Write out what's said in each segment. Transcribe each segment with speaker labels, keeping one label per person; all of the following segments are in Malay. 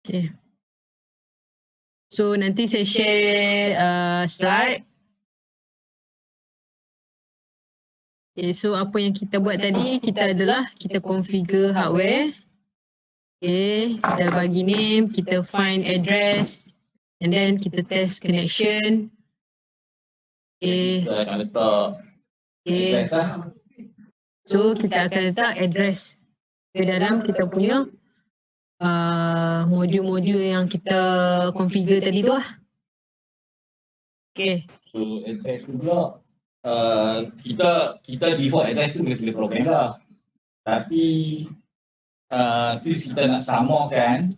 Speaker 1: Okay. So nanti saya share slide. Okay, so apa yang kita buat tadi, kita configure hardware. Okay, kita bagi name, kita find address, and then kita test connection. Okay.
Speaker 2: Kita akan letak address lah.
Speaker 1: So kita akan letak address ke dalam kita punya modul-modul yang kita configure tadi tu lah. Okay.
Speaker 2: So address tu pula kita default address tu boleh program lah. Tapi since kita nak samakan,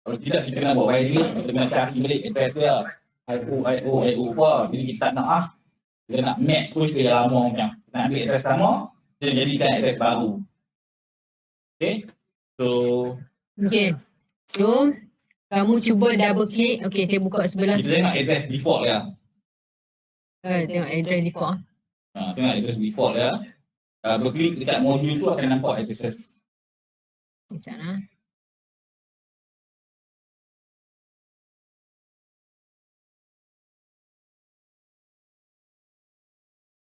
Speaker 2: kalau tidak kita kena buat wiring, kita kena cari balik address dia. IO apa. Jadi kita nak kita nak map terus ke lama macam. Nak ambil address lama, kita jadikan address baru. Okay.
Speaker 1: So kamu cuba double click. Okay, saya buka sebelah.
Speaker 2: Kita tengok address default ya.
Speaker 1: Tengok address default.
Speaker 2: Tengok address default ya. Berklik dekat modul tu akan nampak addresses.
Speaker 1: Di sana.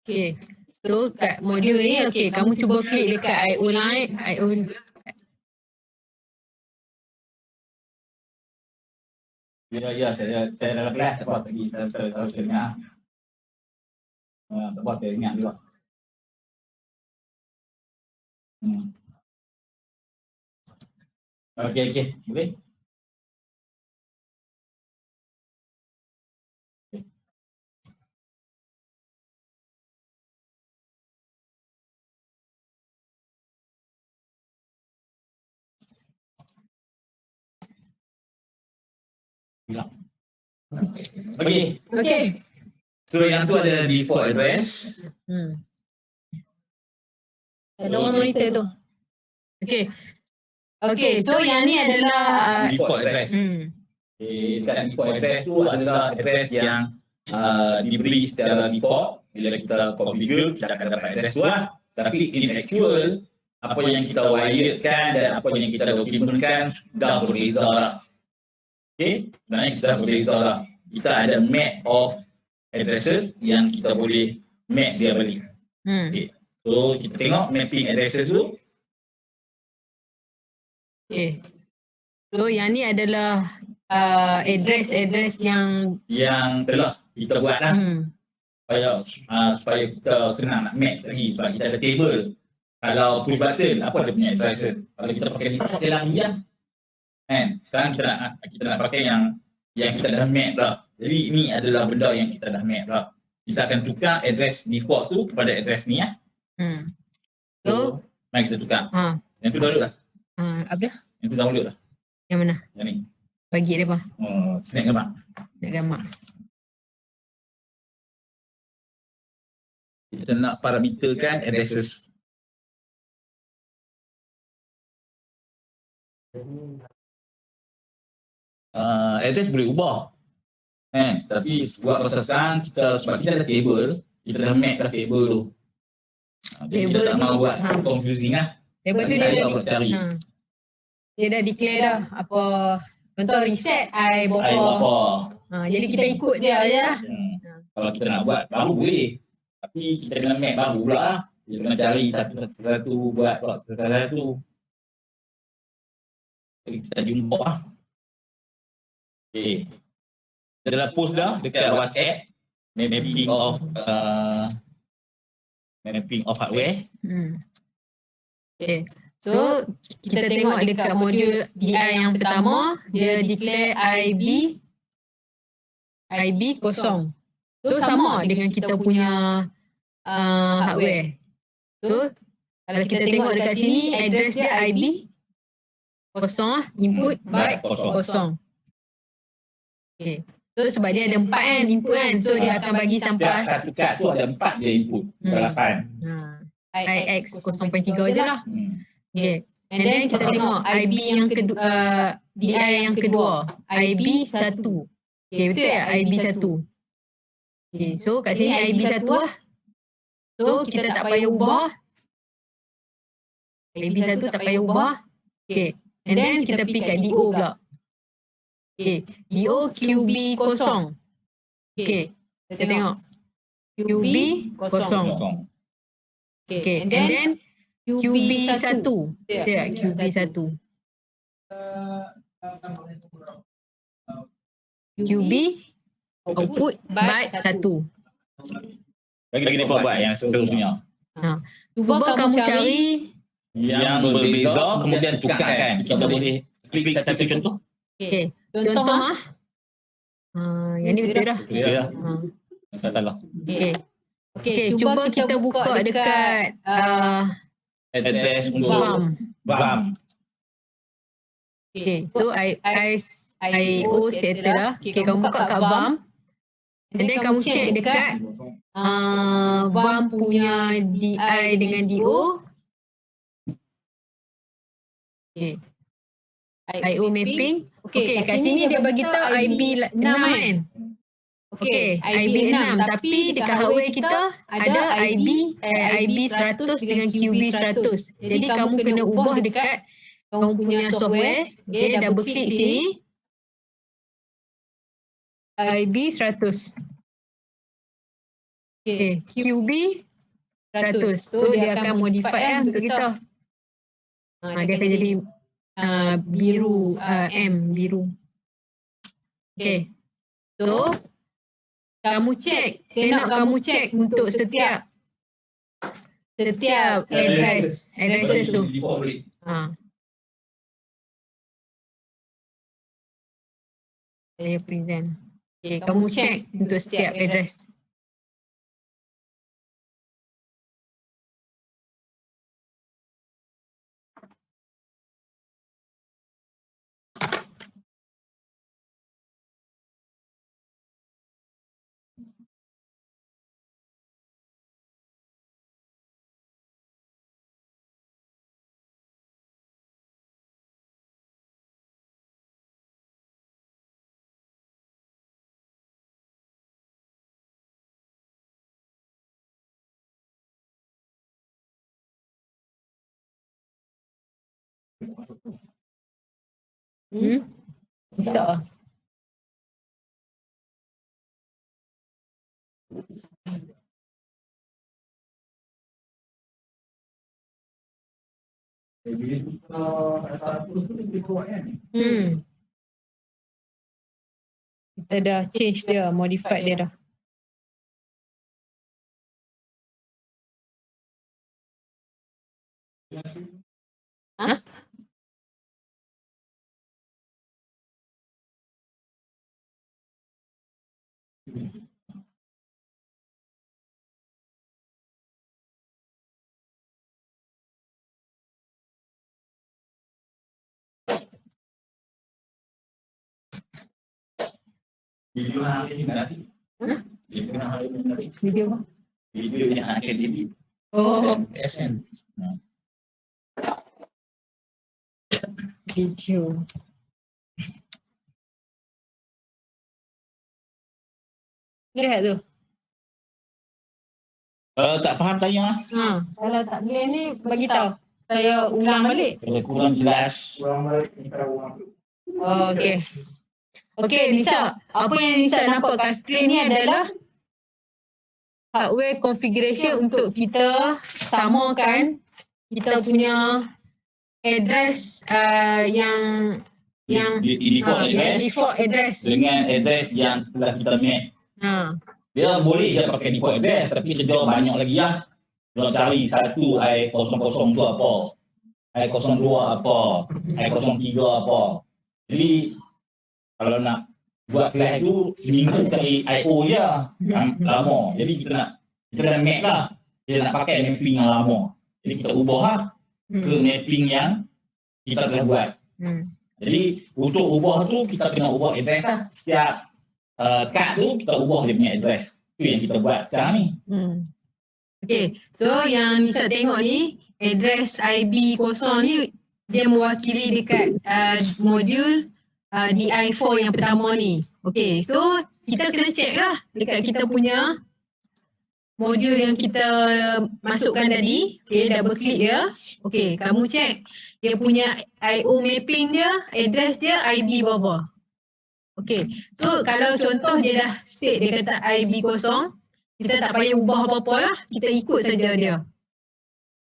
Speaker 1: Okay. So kat modul ni, okay, kamu cuba klik dekat IO line,
Speaker 2: Ya, saya dalam kelas tak apa lagi. Saya dengar. Tak apa, saya ingat juga. Okey, boleh?
Speaker 1: Okay.
Speaker 2: So yang tu ada default address.
Speaker 1: Ada orang monitor tu. Okay, so yang ni adalah
Speaker 2: default address. Dekat default address tu adalah address yang diberi secara default. Bila kita configure, kita akan dapat address tu lah. Tapi in actual, apa yang kita wiredkan dan apa yang kita dokumentkan dah berbeza lah. Okay, sebenarnya kita dah berbeza lah. Kita ada map of addresses yang kita boleh map dia balik. Okay. So kita tengok mapping addresses tu.
Speaker 1: Okay. So yang ni adalah address yang
Speaker 2: telah kita buat lah. Supaya kita senang nak map lagi sebab kita ada table. Kalau push button, apa dia punya addresses? Kalau kita pakai ni, dia lari lah. Kan? Sekarang kita nak pakai yang kita dah map lah. Jadi ini adalah benda yang kita dah map lah. Kita akan tukar address default tu kepada address ni lah. So, mari kita tukar. Yang tu download lah.
Speaker 1: Apa?
Speaker 2: Yang tu download lah.
Speaker 1: Yang mana?
Speaker 2: Yang ni.
Speaker 1: Bagi dia apa?
Speaker 2: Snap gambar.
Speaker 1: Snap gambar.
Speaker 2: Kita nak parameterkan addresses. Address boleh ubah. Tapi buat proses sekarang, sebab kita ada table, kita dah map dah table tu. Jadi kita tak mahu buat confusing lah.
Speaker 1: Table tu dia dah declare dah apa. Contoh reset I bapa. Jadi kita ikut dia je lah.
Speaker 2: Kalau kita nak buat baru boleh. Tapi kita kena map baru pula lah. Kita kena cari satu-satu buat satu-satu. Jadi kita jumpa lah. Okay. Kita dah post dah dekat WhatsApp. Mapping of hardware.
Speaker 1: Okay. So kita tengok dekat modul DI yang pertama, dia declare IB kosong. So sama dengan kita punya hardware. So kalau kita tengok dekat sini, address dia IB kosong lah, input byte kosong. Okay. So sebab dia ada 4 kan input kan, so dia akan bagi sampai
Speaker 2: satu kad tu ada 4 dia input, 8.
Speaker 1: IX 0.3 je lah. Okay. And then kita tengok IB yang kedua, DI yang kedua, IB 1. Okay, betul ya? IB 1. Okay, so kat sini IB 1 lah. So kita tak payah ubah. IB 1 tak payah ubah. Okay. And then kita pergi kat DO pula. Okay. DO QB kosong. Okay. Kita tengok. QB kosong. Okay. And then QB 1. Ya, QB 1. QB output byte 1.
Speaker 2: Bagi dia buat yang seterusnya.
Speaker 1: Cuba kamu cari
Speaker 2: Yang berbeza kemudian tukarkan. Kita boleh klik satu contoh.
Speaker 1: okay. Contoh yang ni betul dah.
Speaker 2: Ya. Tak salah.
Speaker 1: Okay, cuba kita buka dekat
Speaker 2: Address untuk BAM.
Speaker 1: okay, so IO settle dah. Okay, kamu buka kat BAM. And then kamu check dekat BAM punya DI dengan DO. Okay. IO mapping. Okay, kat sini dia bagi tahu IB 6 kan. Okay, IB 6 tapi dekat hardware kita ada IB 100 dengan QB 100. Jadi kamu kena ubah dekat kamu punya software. Okay, double klik sini. IB 100. Okay, QB 100. So dia akan modify untuk kita. Dia akan jadi biru biru. Okay. So kamu cek, saya nak kamu cek untuk setiap address tu. Saya present. Okay, kamu cek untuk setiap address. Bisa. Kita dah change dia, modify dia dah.
Speaker 2: Video hari ini nanti. Video hari ini nanti.
Speaker 1: Video apa?
Speaker 2: Video yang akan jadi. SN.
Speaker 1: Video. Lihat tu.
Speaker 2: Tak faham tanya.
Speaker 1: Kalau tak boleh ni bagi tahu. Saya ulang balik.
Speaker 2: Kalau kurang jelas.
Speaker 1: Okey. Okey, Nisa. Apa yang Nisa nampak kat skrin ni adalah hardware configuration untuk kita samakan kita punya address yang default address
Speaker 2: dengan address yang telah kita map. Dia boleh je pakai default address tapi kerja banyak lagi lah. Dia cari satu I00 tu apa, I02 apa, I03 apa. Jadi kalau nak buat kelas tu seminggu cari IO je lama. Jadi kita nak map lah. Kita nak pakai mapping yang lama. Jadi kita ubah lah ke mapping yang kita telah buat. Jadi untuk ubah tu kita kena ubah address lah. Setiap kad tu kita ubah dia punya address. Tu yang kita buat sekarang ni.
Speaker 1: Okay, so yang Nisa tengok ni address IB0 ni dia mewakili dekat modul DI4 yang pertama ni. Okay, so kita kena check lah dekat kita punya modul yang kita masukkan tadi. Okay, double click dia. Okay, kamu check dia punya IO mapping dia, address dia IB berapa. Okay. So kalau contoh dia dah state dia kata IB kosong, kita tak payah ubah apa-apa lah. Kita ikut saja dia.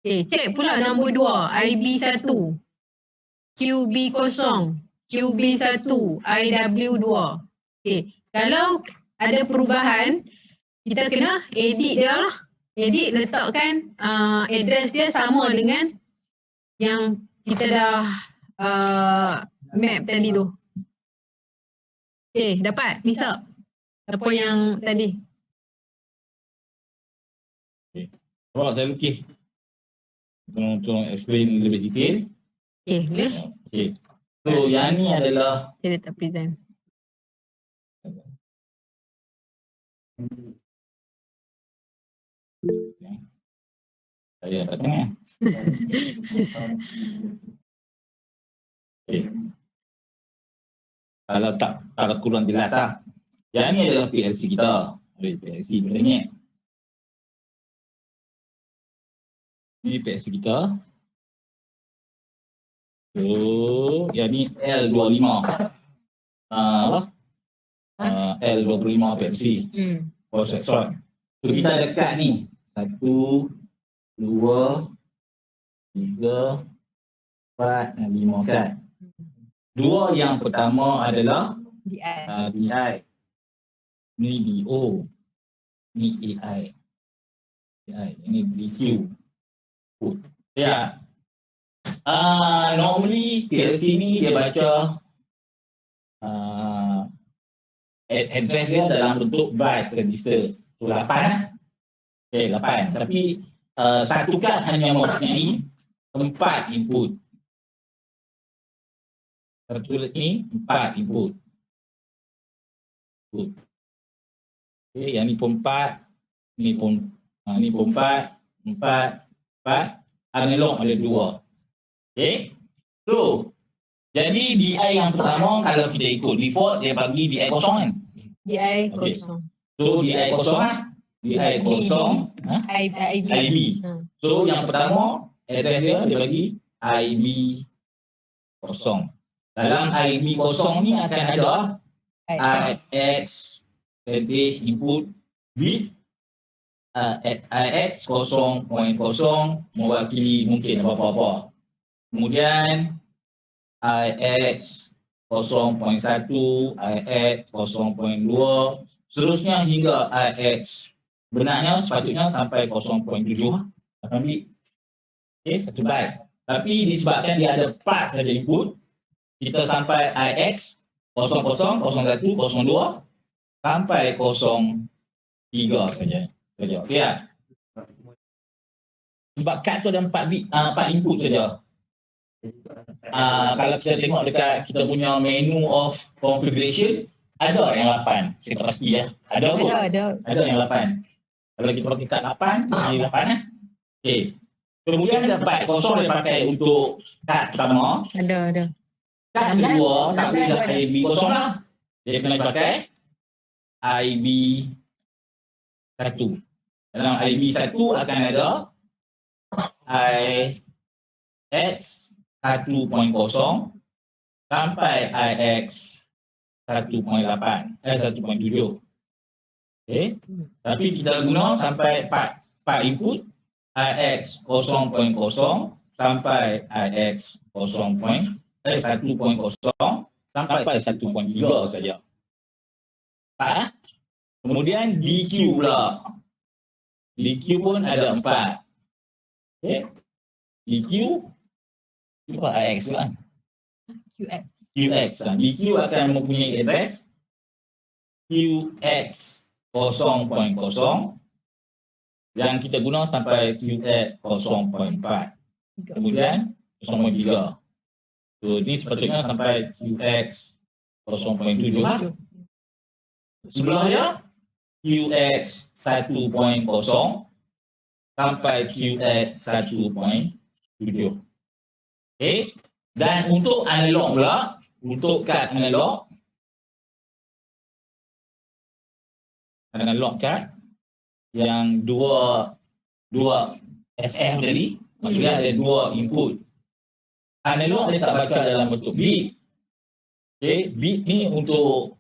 Speaker 1: Okay. Cek pula nombor 2. IB 1. QB kosong. QB 1. IW 2. Okay. Kalau ada perubahan, kita kena edit dia lah. Edit letakkan address dia sama dengan yang kita dah map tadi tu. Okay, dapat? Bisa? Apa yang tadi?
Speaker 2: Kalau saya lukis. Tolong explain lebih detail.
Speaker 1: Okay, boleh?
Speaker 2: Okay. So yang ni adalah
Speaker 1: Saya letak present.
Speaker 2: saya tak tengah. Okay. Kalau kurang jelas lah. Yang ni adalah PLC kita. PLC misalnya. Ini PLC kita. So, yang ni L25. L25 PLC. Processor. So kita dekat ni. 1, 2, 3, 4 dan 5 kan. Dua yang pertama adalah DI. Ni DO. Ni AI. Ini DQ. Ya. Normally PLC ni dia baca address dia dalam bentuk byte register. So 8 lah. Okay, 8. Tapi satu kad hanya mempunyai 4 input. Satu ni 4 input. Okay, yang ni pun 4. Ni pun 4. Analog ada 2. Okay. So, jadi DI yang pertama kalau kita ikut default dia bagi DI kosong kan?
Speaker 1: DI kosong.
Speaker 2: So, DI kosong lah. DI kosong. IB. So, yang pertama address dia bagi IB kosong. Dalam IB kosong ni akan ada IX input bit IX 0.0 mewakili mungkin apa-apa. Kemudian IX 0.1, IX 0.2, seterusnya hingga IX benarnya sepatutnya sampai 0.7 akan bit. Okay, satu byte. Tapi disebabkan dia ada 4 saja input, kita sampai IX 00, 01, 02 sampai 03 saja. Okay lah. Sebab kad tu ada 4 bit, 4 input saja. Kalau kita tengok dekat kita punya menu of configuration, ada yang 8. Saya tak pasti ya. Ada kot? Ada yang 8. Kalau kita pakai kad 8, jadi 8 lah. Okay. Kemudian ada byte kosong dia pakai untuk kad pertama.
Speaker 1: Ada.
Speaker 2: Kad kedua tak boleh dah IB kosong lah. Dia kena pakai IB 1. Dalam IB 1 akan ada IX 1.0 sampai IX 1.8 1.7. Okay. Tapi kita guna sampai 4 input IX 0.0 sampai IX 1.0 sampai 1.3 saja. Kemudian DQ pula. DQ pun ada 4. Okay. DQ apa IX pula? QX. DQ akan mempunyai address QX 0.0 yang kita guna sampai QX 0.4. Kemudian 0.3. So ini sepatutnya sampai QX 0.7 lah. Sebelahnya QX 1.0 sampai QX 1.7. Okay. Dan untuk analog pula, untuk kad analog kad yang dua SF tadi, maksudnya ada 2 input. Analog dia tak baca dalam bentuk bit. Okay, bit ni untuk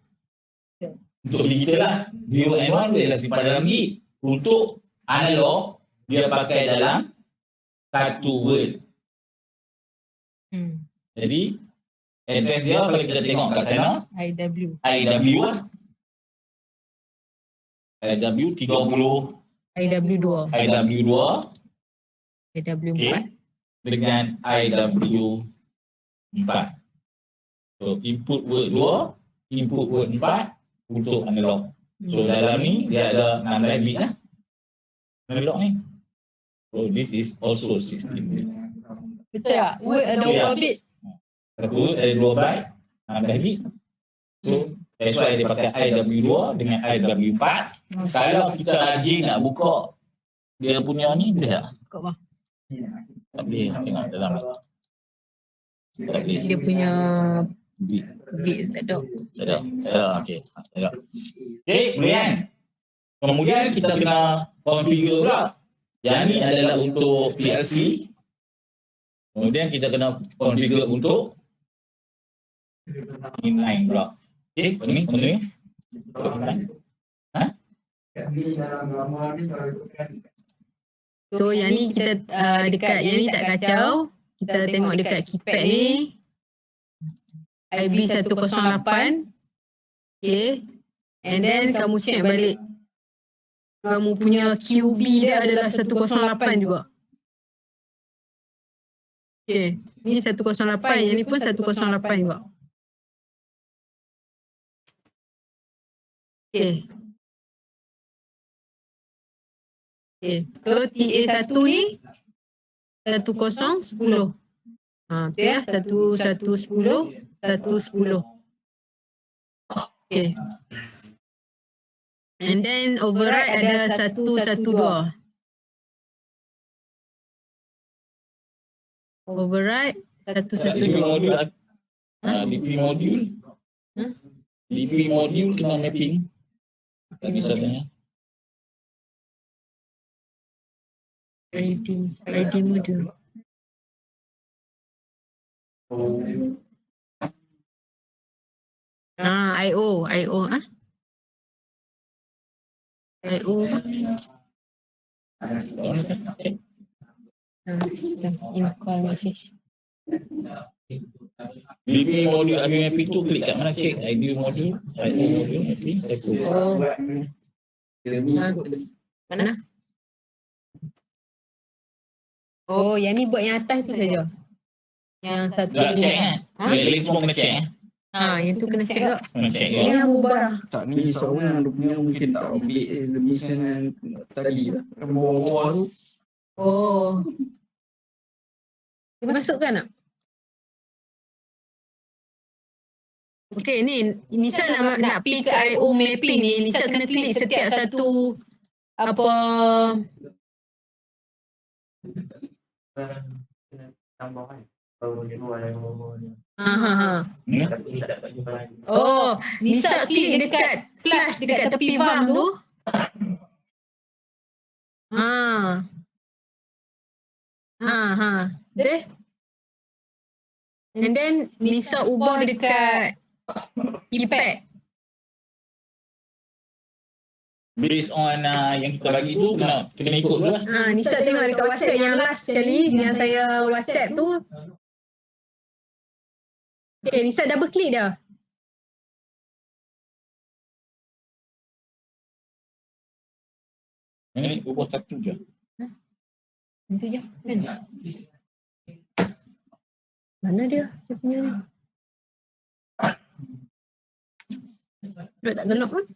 Speaker 2: untuk digital lah 0 and 1 dia dah simpan dalam gig. Untuk analog dia pakai dalam satu word. Jadi address dia kalau kita tengok kat sana
Speaker 1: IW
Speaker 2: IW lah. IW 30
Speaker 1: IW2
Speaker 2: IW2
Speaker 1: IW4
Speaker 2: okay, dengan IW 4. So input word 2, input word 4 untuk analog. So dalam ni dia ada 16 bit lah analog ni. So this is also 16 bit.
Speaker 1: betul tak? Word ada
Speaker 2: Ya.
Speaker 1: 4 bit.
Speaker 2: Satu word ada 2 byte, 16 bit. So that's why dia pakai IW2 dengan IW4. Kalau kita rajin nak buka dia punya ni boleh tak?
Speaker 1: Kau apa?
Speaker 2: Tak boleh tengok dalam. Tak boleh.
Speaker 1: Dia punya
Speaker 2: Bit.
Speaker 1: bit tak ada.
Speaker 2: Tak ada. Tak ada. Okey. Tak ada. Okey, boleh kan? Kemudian kita kena configure pula. Yang ni adalah untuk PLC. Kemudian kita kena configure untuk inline pula. Okey, ini. Ha?
Speaker 1: So yang ni kita dekat yang ni tak kacau. Kita tengok dekat keypad ni IB108. Okay. And then kamu check balik. Kamu punya QB dia adalah 108 juga. Okay. Ni 108. Yang ni pun 108 juga. Okay. Okay. So TA1 ni 1010. Betul ya? 1110, 110. Okay. And then override ada 112. Override 112.
Speaker 2: DP module. DP module kena mapping. Tak bisa tanya.
Speaker 1: ID module. IO ah. IO. Info message.
Speaker 2: DP module ID mapping tu klik kat mana cek ID module, IO module mapping.
Speaker 1: Oh. Mana? Oh, yang ni buat yang atas tu saja. Yang satu
Speaker 2: Dah check kan? Link semua kena check eh.
Speaker 1: yang tu kena check ke?
Speaker 2: Kena check
Speaker 1: Ini
Speaker 2: ya.
Speaker 1: yang bubar dah.
Speaker 3: Tak ni seorang dia punya mungkin tak ambil misalnya tadi lah. Bawah-bawah tu.
Speaker 1: Oh. Dia masukkan tak? Okey, ni Nisa nak pergi ke IO mapping ni. Nisa kena klik setiap satu apa Oh, Nisa klik dekat plus dekat tepi VAM tu. Betul? And then Nisa ubah dekat keypad.
Speaker 2: Based on yang kita bagi tu kena ikut dulu lah.
Speaker 1: Nisa tengok dekat WhatsApp yang last sekali yang saya WhatsApp tu. Okay, Nisa double klik dah.
Speaker 2: Ini ubah satu je.
Speaker 1: Itu je kan? Mana dia? Dia punya ni. Dia tak gelap pun.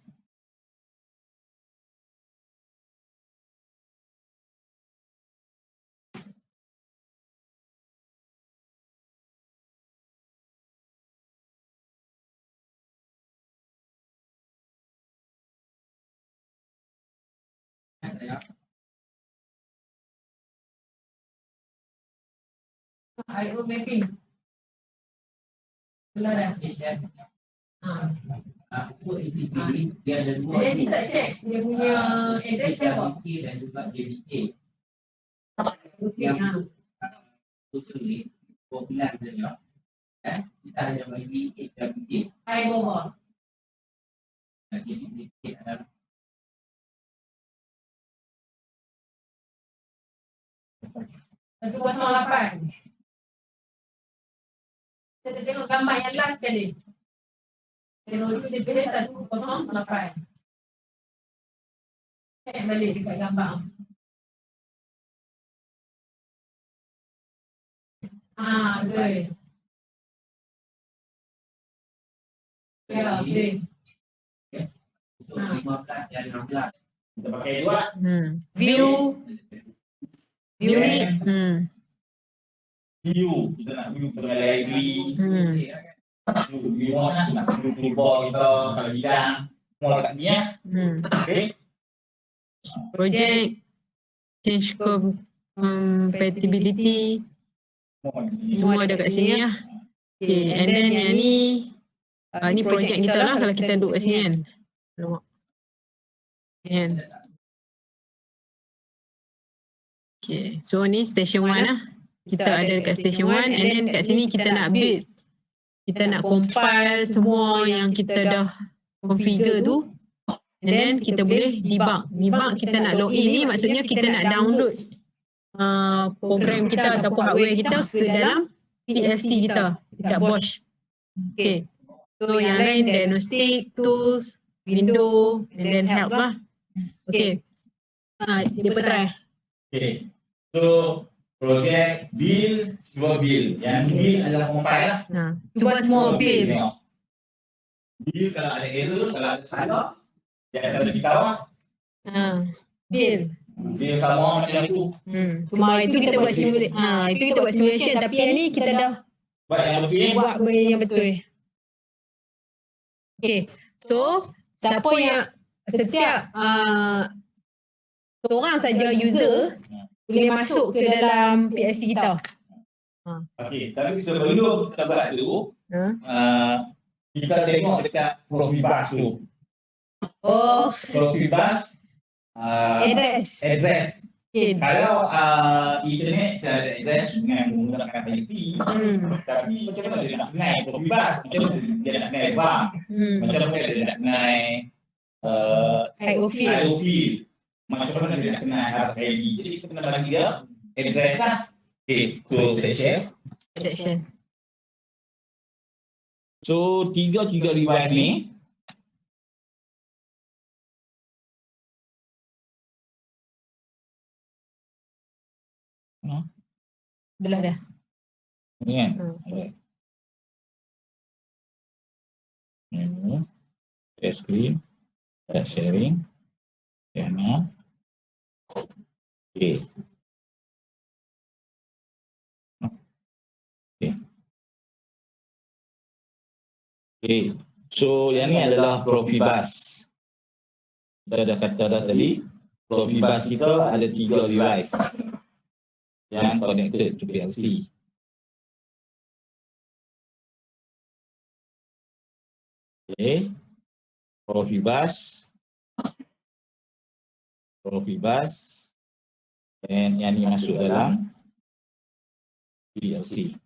Speaker 1: IO mapping. Keluar dah.
Speaker 4: Dia ada dua.
Speaker 1: Jadi Nisa check dia punya address dia apa?
Speaker 4: Dan juga JDA.
Speaker 1: Okey,
Speaker 4: Total ni 12 saja. Kita hanya bagi HWA.
Speaker 1: Hai bawah.
Speaker 4: nak jadi sedikit dalam
Speaker 1: 108. Kita tengok gambar yang last tadi. Zero tu dia pilih 108. Cek balik dekat gambar. Betul. Ya, betul.
Speaker 4: untuk 15 dan 16.
Speaker 2: Kita pakai juga.
Speaker 1: View. View ni.
Speaker 2: View. Kita nak view ke library. View mana? Nak view toolbar kita. Kalau bidang. Semua dekat ni ya. Okay.
Speaker 1: Project. Change compatibility. Semua ada kat sini lah. Okay, and then yang ni. Ni projek kita lah kalau kita duduk kat sini kan. Nampak. Kan. Okay, so ni station 1 lah. Kita ada dekat station 1 and then kat sini kita nak build. Kita nak compile semua yang kita dah configure tu. And then kita boleh debug. Debug kita nak login ni maksudnya kita nak download program kita ataupun hardware kita ke dalam PLC kita dekat Bosch. Okay. So yang lain diagnostic, tools, window and then help lah. Okay. Dia try.
Speaker 2: Okay. So project build, cuba build. Yang build adalah compile lah.
Speaker 1: Cuba semua build.
Speaker 2: Tengok. Build kalau ada error, kalau ada salah, dia akan beritahu lah.
Speaker 1: Build.
Speaker 2: Build sama macam itu.
Speaker 1: Cuma itu kita buat simulation. Itu kita buat simulation tapi yang ni kita dah
Speaker 2: Buat yang betul ni.
Speaker 1: buat yang betul. Okay. So siapa yang setiap seorang saja user boleh masuk ke dalam PLC kita.
Speaker 2: Okey, tapi sebelum kita buat tu, kita tengok dekat Profibus tu. Profibus address.
Speaker 1: Okay.
Speaker 2: Kalau internet kita ada address dengan menggunakan IP, tapi macam mana dia nak kenal Profibus? Macam mana dia nak kenal bank? Macam mana dia nak kenal IOP? Macam mana dia nak kenal RFID? Jadi kita kena bagi dia address lah. Okay, close section. So, tiga device ni
Speaker 1: Belah dah.
Speaker 2: ni kan? Alright. Menu, share screen, share sharing, channel. Okay. Okay. So yang ni adalah Profibus. Kita dah kata dah tadi, Profibus kita ada 3 device yang connected to PLC. Okay. Profibus, dan yang ni masuk dalam PLC.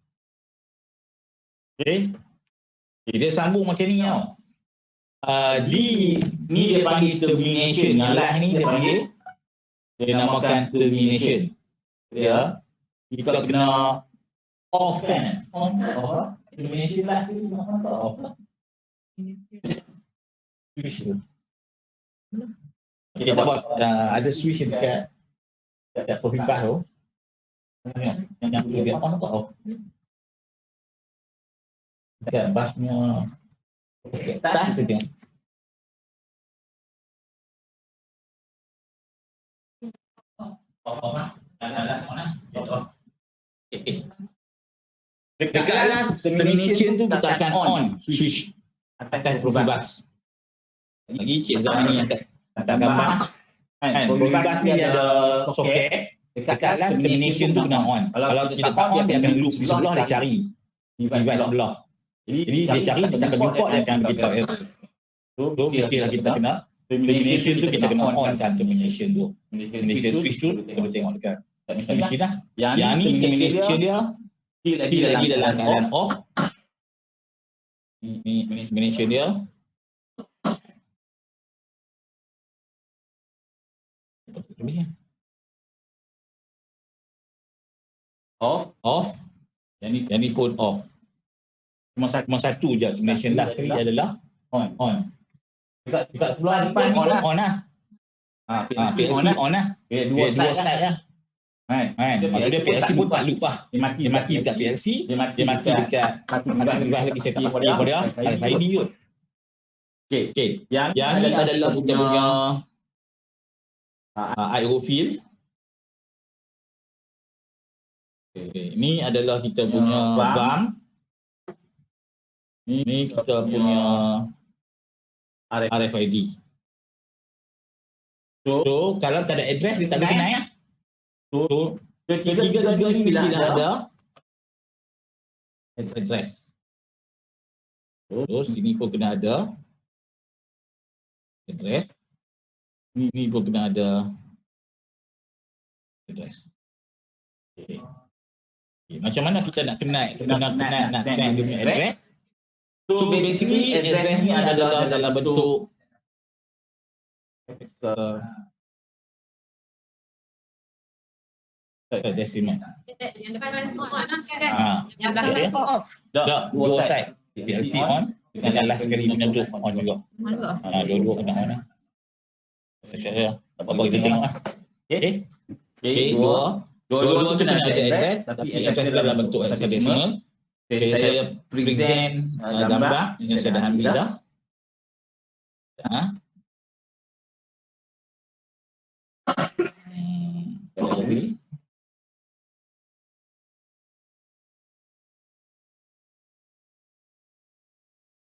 Speaker 2: Okay. Dia sambung macam ni tau. Ni dia panggil termination. Yang last ni dia panggil, dia namakan termination. Dia, kita kena off kan? Off. Termination last ni nak off. Switch tu. Kita buat ada switch dekat Profibus tu. Yang dia on atau off? Dekat bus punya atas tu tengok. Dekat atas termination tu kita akan on switch atas Profibus. Lagi cik zaman ni yang tak gambar. Kan Profibus ni ada soket. Dekat atas termination tu kena on. Kalau kita tak on dia akan loop di sebelah dia cari device sebelah. Jadi dia cari, dia akan report, dia akan beritahu error. So istilah kita kena termination tu kita kena on kan termination tu. Termination switch tu kita boleh tengok dekat machine lah. Yang ni termination dia still lagi dalam keadaan off. Ni termination dia Habis. Off. Yang ni pun off. Cuma satu je combination last sekali adalah on. Dekat sebelah depan ni pun on lah. PLC on lah. Dua side lah. Maksudnya PLC pun tak loop lah. Dia mati dekat PLC, dia mati dekat lagi setting pada RFID kot. Okey. Yang ni adalah kita punya I/O field. Ini adalah kita punya bump. Ini kita punya RFID. So kalau tak ada address dia tak boleh kenal ya. So tiga ni mesti ada address. Terus sini pun kena ada address. Ini pun kena ada address. Okay. Macam mana kita nak kenal dia punya address? So basically address ni adalah dalam bentuk decimal.
Speaker 1: Yang depan on kan? Yang belakang off.
Speaker 2: Tak, dua side. PLC on dan last sekali menyentuh on juga. Dua-dua kena on lah. Saya apa kita tengok lah. Okay, dua tu kena ada address, tapi address dalam bentuk hexadecimal. Saya present gambar yang saya dah ambil dah.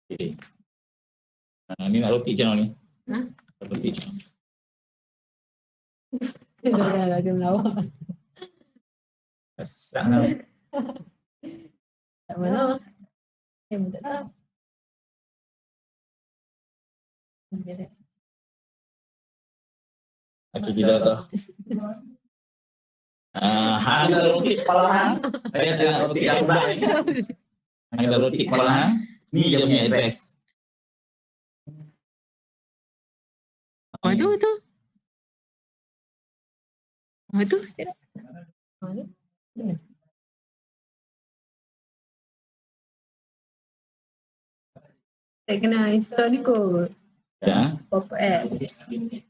Speaker 2: Okay. Ni nak rotate channel ni. Rotate channel.
Speaker 1: Dah lagi melawak.
Speaker 2: Asal.
Speaker 1: Tak mana? Saya tak tahu.
Speaker 2: Okey, tidak tahu. Hang dah rotate kepala hang. Saya tengah rotate yang sebelah ni. Hang dah rotate kepala hang. Ni dia punya address.
Speaker 1: Itu. Itu. Saya kena install ni kot.
Speaker 2: Ya.
Speaker 1: Pop-up apps. Itu.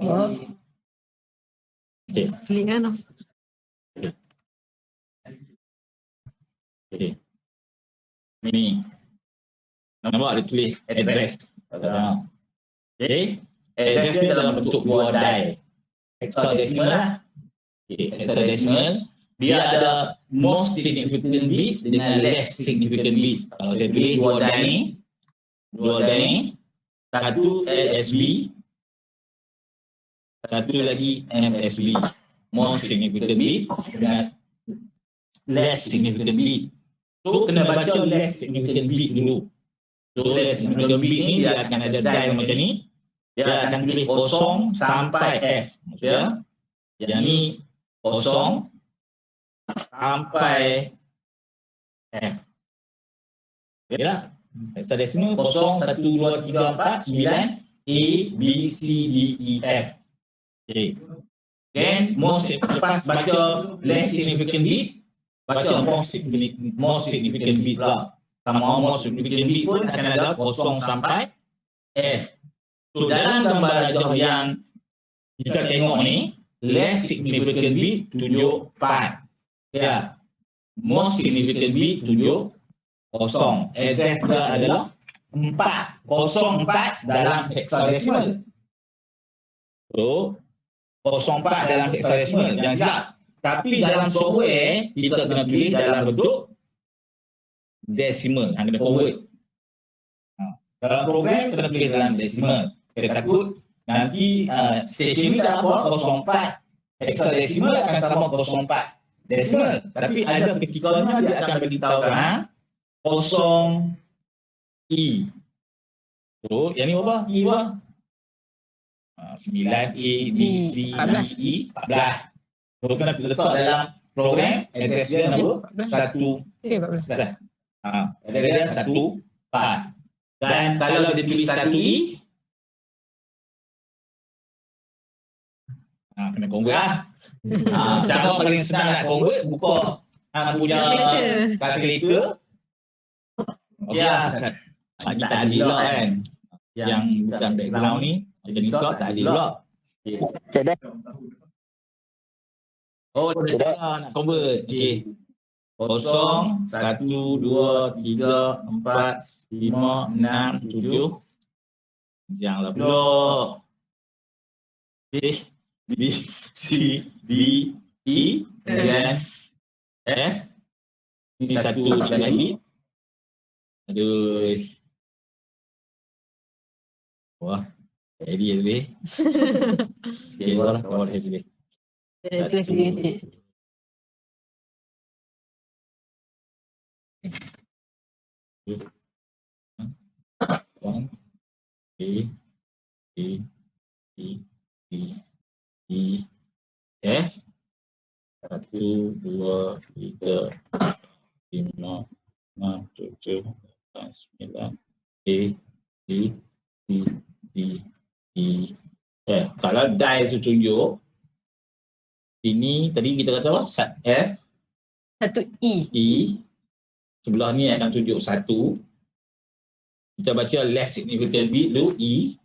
Speaker 2: Okey.
Speaker 1: Klik kan.
Speaker 2: Okey. Ni. Nampak dia tulis address. Okey. Address dia dalam bentuk dua die. Hexadecimal lah. Okay, hexadecimal. Dia ada most significant bit dengan less significant bit. Kalau saya pilih dua die ni, satu LSB, satu lagi MSB. Most significant bit dengan less significant bit. So kena baca less significant bit dulu. So less significant bit ni dia akan ada die macam ni. Dia akan tulis 0 sampai F. Maksudnya, yang ni 0 sampai F. Okay tak? Hexadecimal 0, 1, 2, 3, 4, 9, A, B, C, D, E, F. Okay. Then, lepas baca less significant bit, baca most significant bit pula. Sama most significant bit pun akan ada 0 sampai F. So dalam gambar rajah yang kita tengok ni, less significant bit tunjuk 4. Ya. Most significant bit tunjuk 0. Address dia adalah 404 dalam hexadecimal. So 04 dalam hexadecimal, jangan silap. Tapi dalam software kita kena tulis dalam bentuk decimal, kena forward. Dalam program kena tulis dalam decimal. Saya takut nanti stesen ni tak buat 04 hexadecimal akan sama 04 decimal. Tapi ada ketikanya dia akan beritahu 0 E. So yang ni apa? E apa? 9 A, B, C, D, E, 14. So kena letak dalam program address dia nombor 1
Speaker 1: Okay, 14.
Speaker 2: address dia 1 part. Dan kalau dia tulis 1E, kena convert lah. Cara paling senang nak convert, buka punya calculator. Ya, tak adil lah kan. Yang bukan background ni, jadi soal tak adil lah. Oh, dah cara nak convert. Okey. 0, 1, 2, 3, 4, 5, 6, 7. Janganlah pula. Okay. B, C, D, E, kemudian F. Ini satu lagi. Aduh. Wah, jadi lebih. Okay, lah kawan lebih.
Speaker 1: Itu kecil.
Speaker 2: One, A, E, F. 1, 2, 3, 5, 6, 7, 8, 9, A, D, E, F. Kalau die tu tunjuk, ini tadi kita kata apa? F,
Speaker 1: 1E.
Speaker 2: E, sebelah ni akan tunjuk 1. Kita baca less significant bit dulu, E.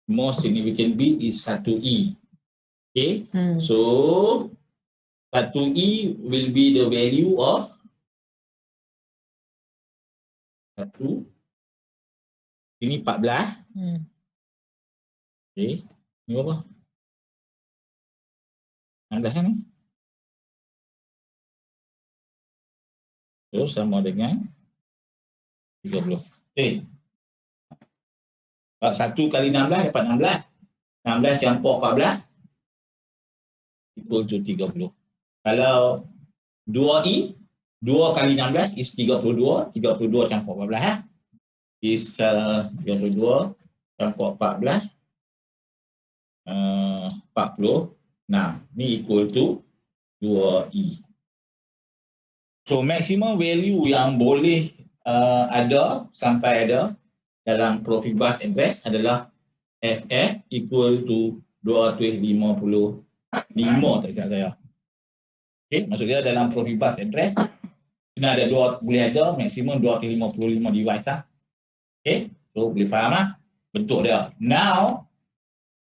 Speaker 2: More significant bit is 1E. Okay, so 1E will be the value of 1. Ini 14. Okay, ni berapa? 16 kan ni? So, sama dengan 30. Okay. 1 kali 16 dapat 16. 16 campur 14 equal to 30. Kalau 2E, 2 kali 16 is 32. 32 campur 14 is 32 campur 14 46. Ni equal to 2E. So maximum value yang boleh ada sampai ada dalam Profibus address adalah FF equal to 255 tak silap saya. Okay, maksudnya dalam Profibus address kena ada boleh ada maksimum 255 device lah. Okay, so boleh faham lah bentuk dia. Now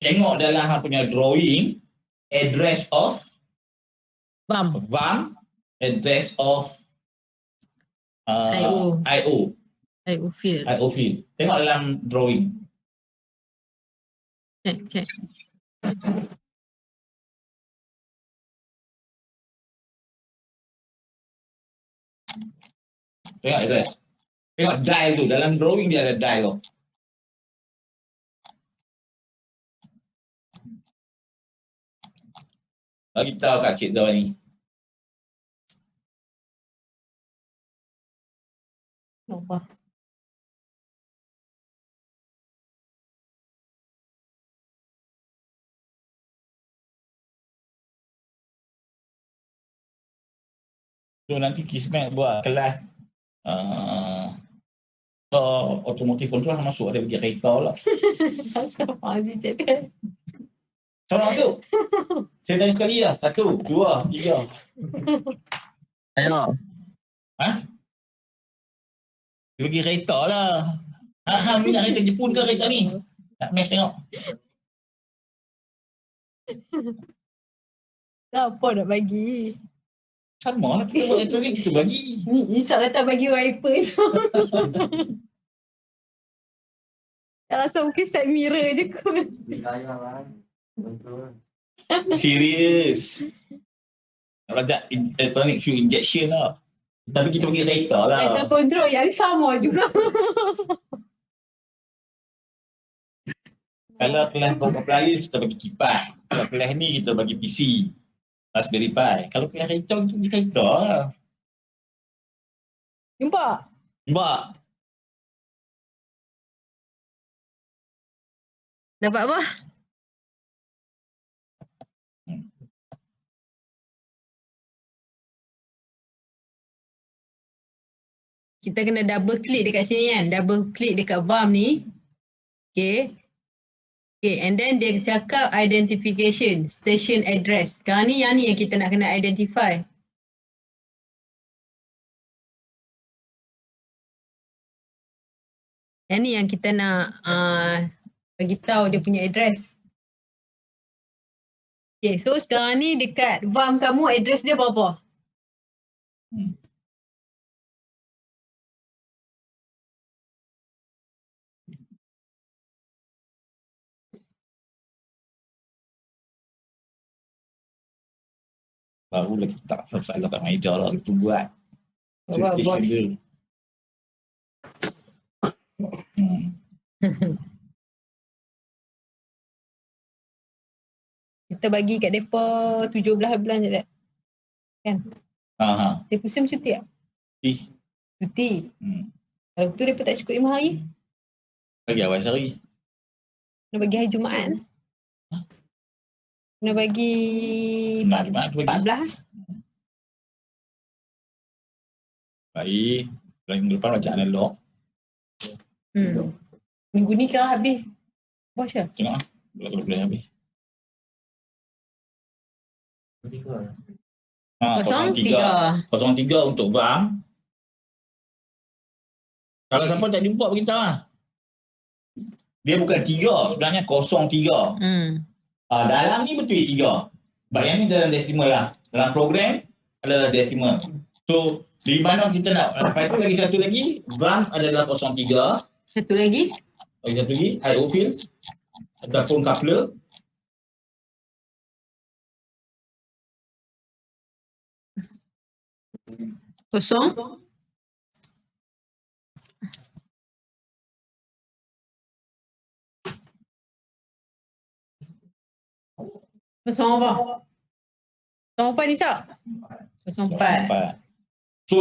Speaker 2: tengok dalam punya drawing address of VAM, address of IO field. Tengok dalam drawing.
Speaker 1: Check.
Speaker 2: Tengok address. Tengok dial tu. Dalam drawing dia ada dial tu. Bagi tahu kat Cik Zawan ni.
Speaker 1: Apa?
Speaker 2: So nanti Kismet buat kelas automotive control masuk ada bagi kereta pula. Siapa masuk? Saya tanya sekali lah. 1, 2, 3.
Speaker 3: Ayo.
Speaker 2: Dia bagi kereta lah. Ni nak kereta Jepun ke kereta ni? Nak match tengok.
Speaker 1: Apa nak bagi?
Speaker 2: Sama lah kita buat elektronik kita bagi.
Speaker 1: Ni Isak kata bagi wiper tu. Rasa mungkin set mirror je kot.
Speaker 2: Serius. Nak belajar elektronik fuel injection lah. Tapi kita bagi kereta lah.
Speaker 1: Kereta kontrol yang sama juga.
Speaker 2: Kalau kelas appliance kita bagi kipas. Kalau kelas ni kita bagi PC. Raspberry Pi. Kalau kelas kereta kita bagi kereta lah.
Speaker 1: Jumpa? Dapat apa? kita kena double klik dekat sini kan. Double klik dekat VAM ni. Okay. Okay, and then dia cakap identification, station address. Sekarang ni yang kita nak kena identify. Yang ni yang kita nak bagi tahu dia punya address. Okay, so sekarang ni dekat VAM kamu address dia berapa?
Speaker 2: Baru lagi tak masalah kat meja lah. Kita buat.
Speaker 1: Buat bos.
Speaker 2: Dia.
Speaker 1: Kita bagi kat depa 17 bulan je dah. Kan?
Speaker 2: Ha.
Speaker 1: Dia pusing cuti tak? Cuti. Kalau tu depa tak cukup 5 hari.
Speaker 2: Bagi awal hari.
Speaker 1: Kena bagi hari Jumaat. Kena bagi
Speaker 2: Jumaat tu bagi.
Speaker 1: 14.
Speaker 2: Baik. Minggu depan macam analog.
Speaker 1: Minggu ni kira habis. Bos ya?
Speaker 2: Tengok lah. Boleh habis.
Speaker 1: 03.
Speaker 2: 03 untuk VAM. Kalau siapa tak jumpa beritahu lah. Dia bukan 3, sebenarnya 03. Dalam ni betul 3. Sebab yang ni dalam desimal lah. Dalam program adalah desimal. So, di mana kita nak, lepas tu lagi satu lagi, VAM adalah 03.
Speaker 1: Satu lagi?
Speaker 2: IO field ataupun coupler.
Speaker 1: Kosong. Kosong apa? Kosong apa ni, Cak? 04.
Speaker 2: So,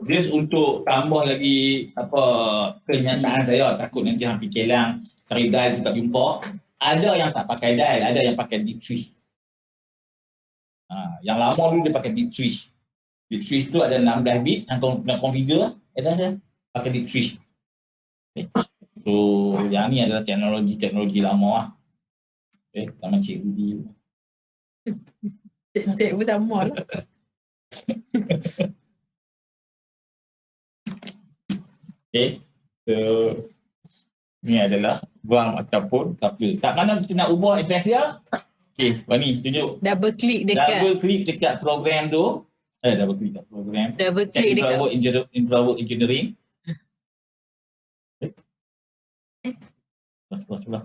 Speaker 2: just untuk tambah lagi kenyataan saya, takut nanti hang fikir lang cari dial tu tak jumpa. Ada yang tak pakai dial, ada yang pakai deep switch. Yang lama dulu dia pakai deep switch. Deep switch tu ada 16 bit, yang configure address dia pakai deep switch. Okay. So, yang ni adalah teknologi lama lah. Okay, sama Cik Rudy.
Speaker 1: Cikgu sama lah.
Speaker 2: Okay, so ni adalah VAM ataupun coupler. Tak mana kita nak ubah address dia? Okay, Wani tunjuk.
Speaker 1: Double klik dekat
Speaker 2: program tu. Double klik dekat program.
Speaker 1: Double klik dekat
Speaker 2: Infrawork Engineering. Sebelah.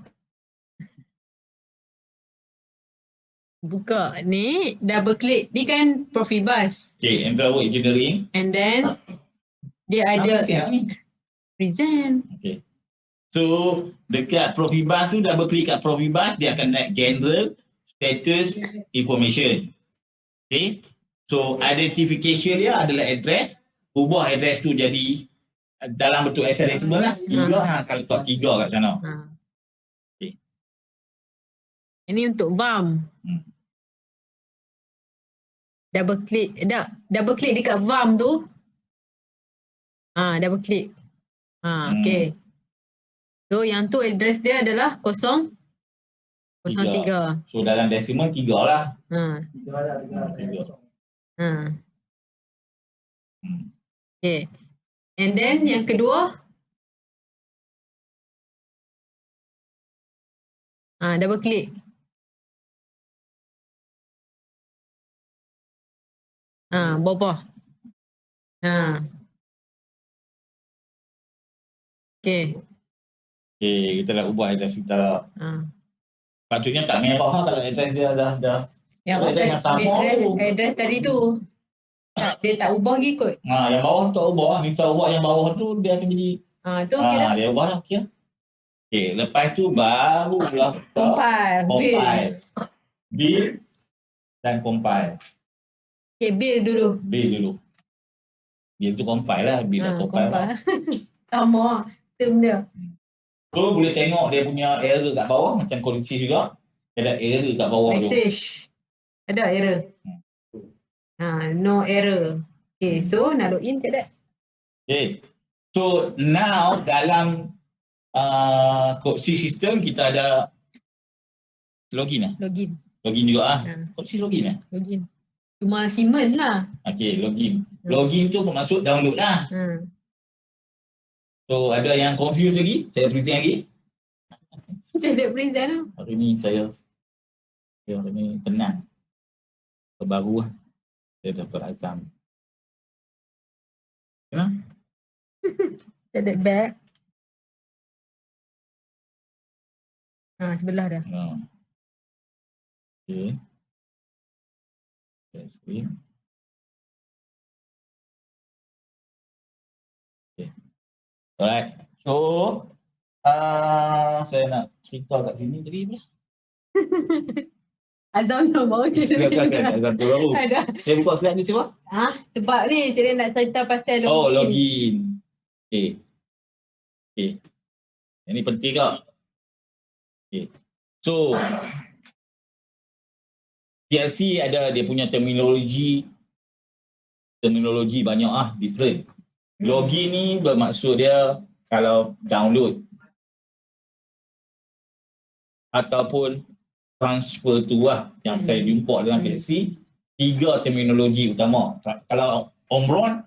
Speaker 1: Buka ni, double klik. Ni kan Profibus.
Speaker 2: Okay, Infrawork Engineering.
Speaker 1: And then dia ada present.
Speaker 2: Okay. So, dekat Profibus tu double klik kat Profibus, dia akan naik general status information. Okay. So, identification dia adalah address. Ubah address tu jadi dalam bentuk hexadecimal lah. 3 kalau tak 3 kat sana. Okay.
Speaker 1: Ini untuk VAM. Double klik dekat VAM tu. Double klik. Okay. So yang tu address dia adalah 003.
Speaker 2: So dalam desimal 3 lah.
Speaker 4: 3.
Speaker 1: Okay. And then yang kedua. Double klik. Bawah. Okay.
Speaker 2: Okay, kita nak ubah address kita. Patutnya tak merah lah kalau address dia dah.
Speaker 1: Yang address tadi tu. Dia tak ubah lagi kot.
Speaker 2: Yang bawah tu tak ubah. Misal ubah yang bawah tu dia akan jadi.
Speaker 1: Tu okey dah.
Speaker 2: Dia ubah lah. Okay, lepas tu barulah compile. Build dan compile.
Speaker 1: Okay, build dulu.
Speaker 2: Build tu compile lah. Build dan compile lah.
Speaker 1: Sama term dia.
Speaker 2: So boleh tengok dia punya error kat bawah macam koleksi juga. Ada error kat bawah tu.
Speaker 1: Message. Ada error. No error. Okay, so nak login tak ada.
Speaker 2: Okay. So now dalam Code C system kita ada login
Speaker 1: Login.
Speaker 2: Login juga
Speaker 1: Ha,
Speaker 2: Code C login
Speaker 1: login. Cuma Siemens lah.
Speaker 2: Okey, login. Login tu bermaksud download lah.
Speaker 1: Ha.
Speaker 2: So ada yang confused lagi? Saya present lagi.
Speaker 1: Kita ada present tu.
Speaker 2: Hari ni saya hari ni tenang. Baru lah. Saya dapat azam.
Speaker 1: Kita ada bag. Ha, sebelah dah.
Speaker 2: Okey. Share screen. Okay. Alright. So, saya nak cerita kat sini tadi pula.
Speaker 1: Azam dah baru cerita.
Speaker 2: Azam tu baru.
Speaker 1: Ada.
Speaker 2: Saya buka slide ni siapa?
Speaker 1: Ha, sebab ni kita nak cerita pasal login.
Speaker 2: Oh, login. Okay. Okay. Yang ni penting tak? Okay. So, PLC ada dia punya terminologi banyak different. Login ni bermaksud dia kalau download ataupun transfer tu yang saya jumpa dalam PLC, 3 terminologi utama. Kalau Omron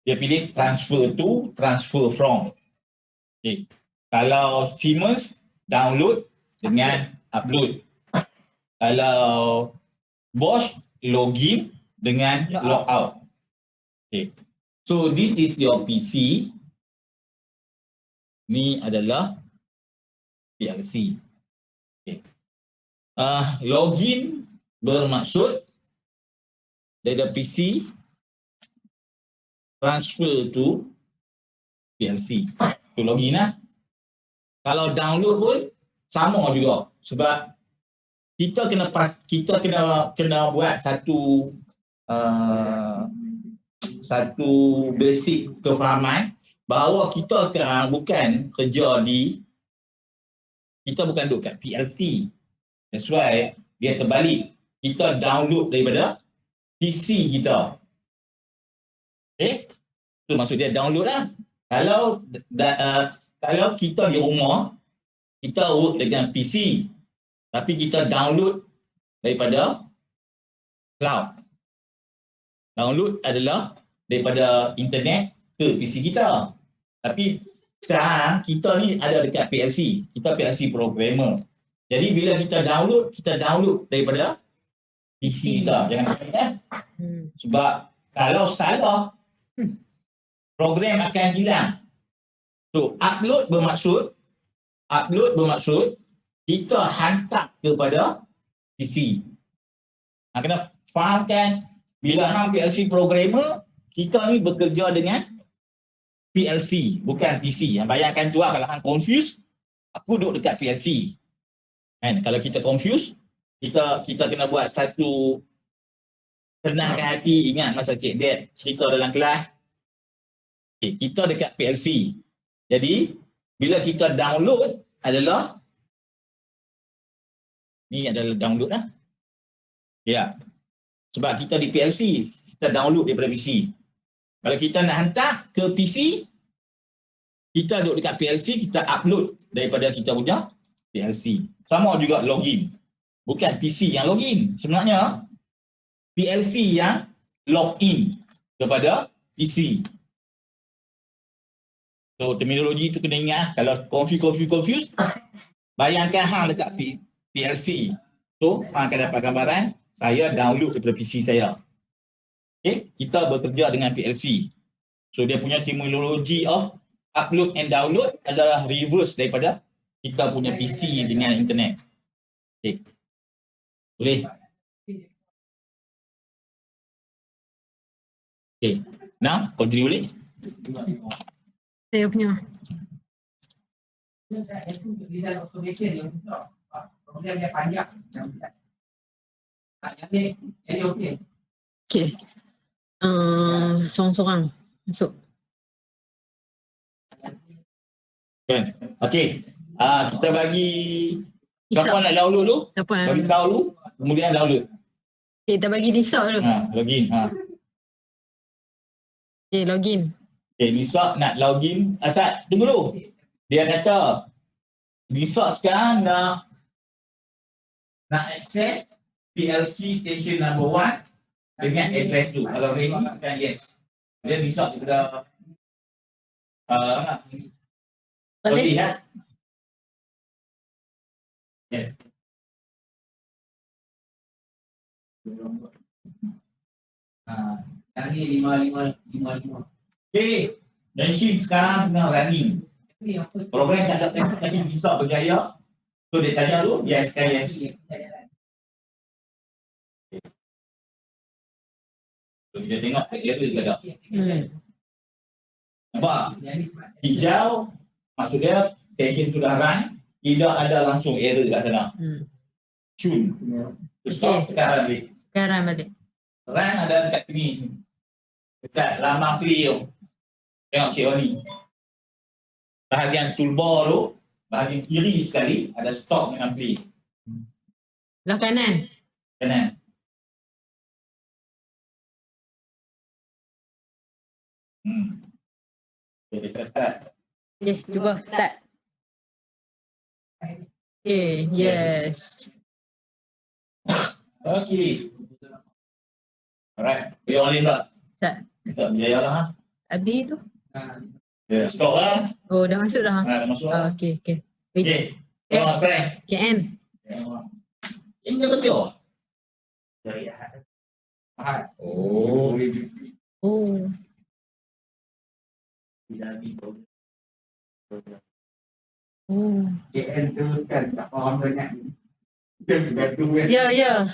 Speaker 2: dia pilih transfer to, transfer from. Okay. Kalau Siemens download dengan upload. Kalau Bosch login dengan logout. Okay. So this is your PC. Ni adalah PLC. Okay. Login bermaksud dari PC transfer to PLC. Tu login lah. Kalau download pun sama juga sebab kita kena buat satu basic kefahaman bahawa kita sekarang bukan kerja kita bukan duduk kat PLC. That's why dia terbalik. Kita download daripada PC kita. Okay? Itu maksud dia download lah. Kalau kita di rumah, kita work dengan PC. Tapi kita download daripada cloud. Download adalah daripada internet ke PC kita. Tapi sekarang kita ni ada dekat PLC. Kita PLC programmer. Jadi bila kita download daripada PC kita. Jangan salah. Sebab kalau salah, program akan hilang. So upload bermaksud kita hantar kepada PC. Kena fahamkan bila hang PLC programmer, kita ni bekerja dengan PLC, bukan PC. Bayangkan tu kalau hang confused, aku duduk dekat PLC. Kan? Kalau kita confused, kita kena buat satu tenangkan hati. Ingat masa Cik Dad cerita dalam kelas. Okay, kita dekat PLC. Jadi, bila kita download adalah ni adalah download lah. Ya. Sebab kita di PLC, kita download daripada PC. Kalau kita nak hantar ke PC, kita duduk dekat PLC, kita upload daripada kita punya PLC. Sama juga login. Bukan PC yang login. Sebenarnya, PLC yang login kepada PC. So, terminologi tu kena ingat. Kalau confused, bayangkan hang dekat PLC. So, hang akan dapat gambaran, saya download daripada PC saya. Okay, kita bekerja dengan PLC. So, dia punya terminologi of upload and download adalah reverse daripada kita punya PC dengan internet. Okay. Boleh? Okay. Now, continue boleh?
Speaker 1: Saya punya.
Speaker 4: Design automation yang besar. Program dia panjang. Yang ni okey.
Speaker 1: Okey. Seorang-seorang masuk.
Speaker 2: Okay. Okay. Kita bagi siapa
Speaker 1: Isap.
Speaker 2: nak download dulu?
Speaker 1: Siapa nak?
Speaker 2: Bagi tahu dulu, kemudian download.
Speaker 1: Okay, kita bagi Nisab dulu.
Speaker 2: Login.
Speaker 1: Okay, login.
Speaker 2: Okay, Nisa nak login. Asad, tunggu dulu. Dia kata, Nisa sekarang nak access PLC station number 1 dengan address tu. Kalau ready, tekan yes. Dia Nisa daripada login ya. Yes.
Speaker 4: Yang ni 5555.
Speaker 2: Okay, machine sekarang tengah running. Program tak ada test tapi bisa berjaya. So dia tanya tu, yes kan yes. So kita tengok error ke tak. Nampak? Hijau, maksud dia session tu dah run, tidak ada langsung error kat sana. Cun. Stop sekarang balik.
Speaker 1: Sekarang balik.
Speaker 2: Run ada dekat sini. Dekat lama free tu. Tengok Cik Wani. Bahagian toolbar tu, bahagian kiri sekali ada stop dengan play.
Speaker 1: Belah kanan.
Speaker 2: Kanan. Okay, kita start.
Speaker 1: Okay, cuba start. Okay, yes.
Speaker 2: Okay. Alright. Dia on in tak?
Speaker 1: Start.
Speaker 2: Bisa berjaya lah.
Speaker 1: Habis tu?
Speaker 2: Ya, stop lah.
Speaker 1: Oh, dah masuk dah.
Speaker 2: Dah masuk lah.
Speaker 1: Okay, okay. Wait.
Speaker 2: Okay. Tengok try.
Speaker 1: Okay, end.
Speaker 2: Ini dia betul. Oh.
Speaker 1: Oh. Oh.
Speaker 3: KL teruskan tak faham banyak ni. Dia juga tu
Speaker 1: Ya, ya.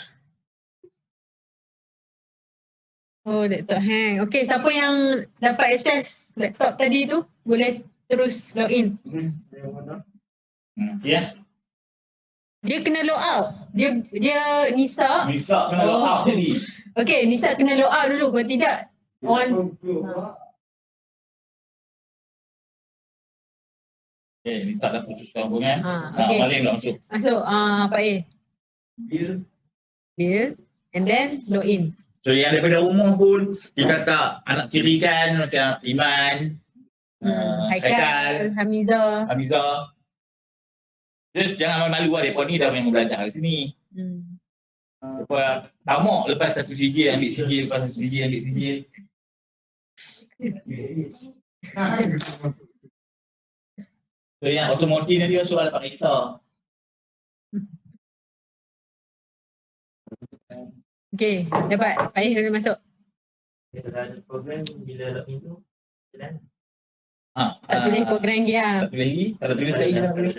Speaker 1: Oh, laptop hang. Okay, siapa yang dapat akses laptop tadi tu, boleh terus login.
Speaker 2: Ya.
Speaker 1: Dia kena log out. Dia Nisa.
Speaker 2: Bisa kena log out tadi.
Speaker 1: Okay, Nisa kena log out dulu. Kalau tidak,
Speaker 2: Okay, Nisa dah putus sambungan.
Speaker 1: okay.
Speaker 2: Mari nak masuk.
Speaker 1: Masuk Pak A. Bill. And then login.
Speaker 2: So yang daripada rumah pun kita tak anak tiri kan macam Iman,
Speaker 1: Haikal, Hamiza.
Speaker 2: Hamiza. Just jangan malu-malu lah, mereka ni dah memang belajar kat sini. Mereka tamak lepas satu sijil ambil sijil, lepas satu sijil ambil sijil. So yang otomotif nanti masuk dapat kereta.
Speaker 1: Okay, dapat. Pak A boleh masuk.
Speaker 5: Program bila login tu jalan.
Speaker 1: Tak tulis program dia.
Speaker 2: Tak tulis lagi? Kalau tulis lagi dah boleh.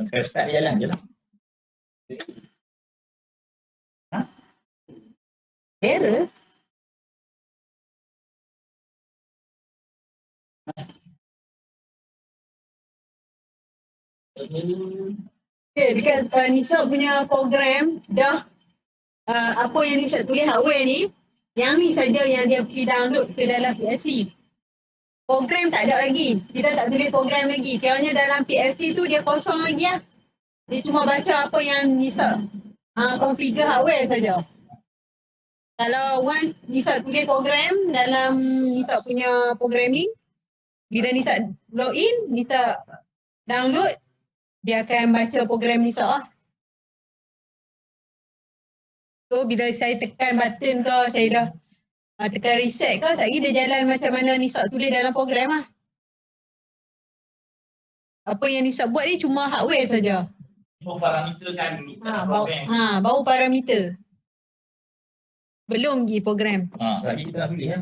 Speaker 2: Saya start dia jalan je lah.
Speaker 1: Error? Okay, dekat Nisa punya program dah apa yang Nisa tulis hardware ni, yang ni saja yang dia pergi download ke dalam PLC. Program tak ada lagi. Kita tak tulis program lagi. Kiranya dalam PLC tu dia kosong lagi lah. Dia cuma baca apa yang Nisa configure hardware saja. Kalau once Nisa tulis program dalam Nisa punya programming, bila Nisa login, Nisa download, dia akan baca program Nisa lah. So bila saya tekan button ke, saya dah tekan reset ke, sekejap lagi dia jalan macam mana Nisa tulis dalam program lah. Apa yang Nisa buat ni cuma hardware saja.
Speaker 2: Baru parameter kan dulu.
Speaker 1: Baru parameter. Belum lagi program.
Speaker 2: Lagi kita nak tulis ya.